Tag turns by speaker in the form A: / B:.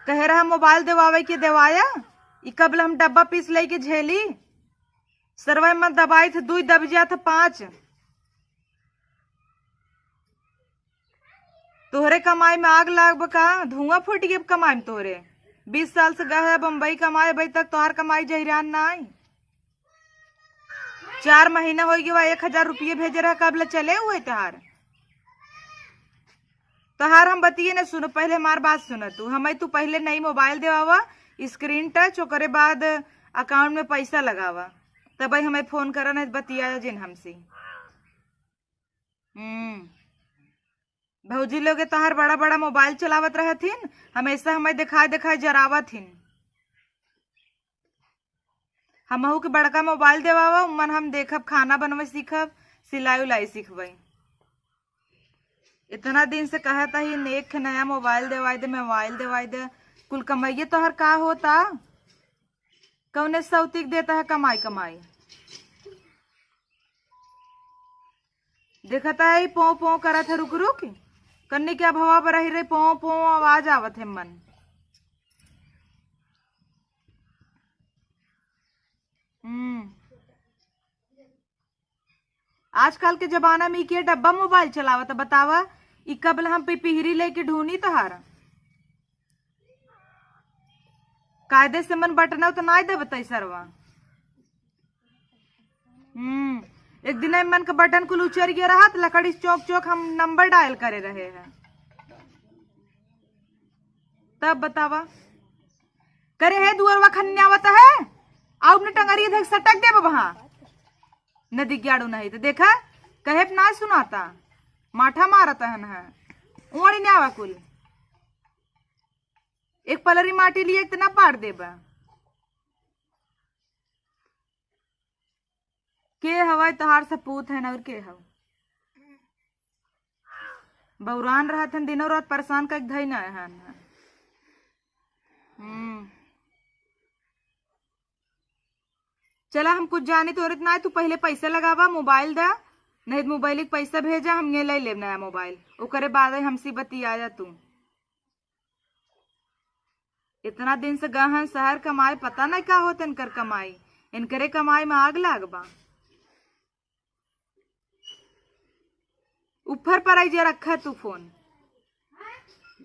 A: कहे रहा मोबाइल देवावे के देवाया। ई कबल हम डब्बा पीस ले के झेली। सरवाई में दबाई थे 2 दब जा था 5। तोहरे कमाई में आग लाग बका, धुआं फूट गए कमाई में तोहरे। 20 साल से गए बम्बई कमाए, अभी तक तोहार कमाई जहिरान ना आई। 4 महीना हो गया 1000 रुपये भेजे रहा, कब चले हुए तोहार। तोहार हम बतिए न सुनो, पहले हमार बात सुनो तू। हमें तू पहले नई मोबाइल देवावा, स्क्रीन टच, ओकरे बाद अकाउंट में पैसा लगावा, तब हमें फोन करा नहीं बतिया जिन हमसे। भौजी लोग तोहार बड़ा बड़ा मोबाइल चलावत रहथिन, हमेशा हमें दिखाई दिखाई जरावथिन। हमहू के बड़का मोबाइल देवावा, उमन हम देखब, खाना बनवे सीखब, सिलाई उलाई सीखब। इतना दिन से कहता ही एक नया मोबाइल देवाई दे, मोबाइल देवाई दे। कुल कमाइए तोहर का होता, कौने सौतिक देता है कमाई कमाई। देखता है पो पो करा था, रुक रुक कन्नी क्या भवा पर रही रे, पो पो आवाज आवत है मन। आजकल के जमाना में के डब्बा मोबाइल चलावत बतावा। ई कबल हम पिपहिरी लेके ढूंढी तहार कायदे से मन बटना तो ना दे बताई सरवा। एक दिन मन का बटन कुल उचर गया रहा, तो लकड़ी चौक चौक हम नंबर डायल करे रहे हैं, तब बतावा करे है दुअरवा खन्यावत है। आओ अपने टंगरी धक सटक दे वहां नदी ग्याड़ू नहीं तो देखा कहे ना सुनाता, माठा मारता है ना उड़ी ने आवा कुल। एक पलरी माटी लिए इतना पार देबा के हवा तोहार सपूत है ना, और के हव बौरान रहा था दिनों रात परेशान का धई ना है ना। चला हम कुछ जाने तो इतना, तू पहले पैसा लगावा, मोबाइल दा, नहीं तो मोबाइल के पैसा भेजा, हम ये ले ले नया मोबाइल, ओकरे बाद हमसे बतिया जा तू। इतना दिन से गहन शहर कमाए, पता नहीं का होता इनकर कमाई, इनकरे कमाई में आग लागबा। ऊपर पर आई जे रखा तू फोन।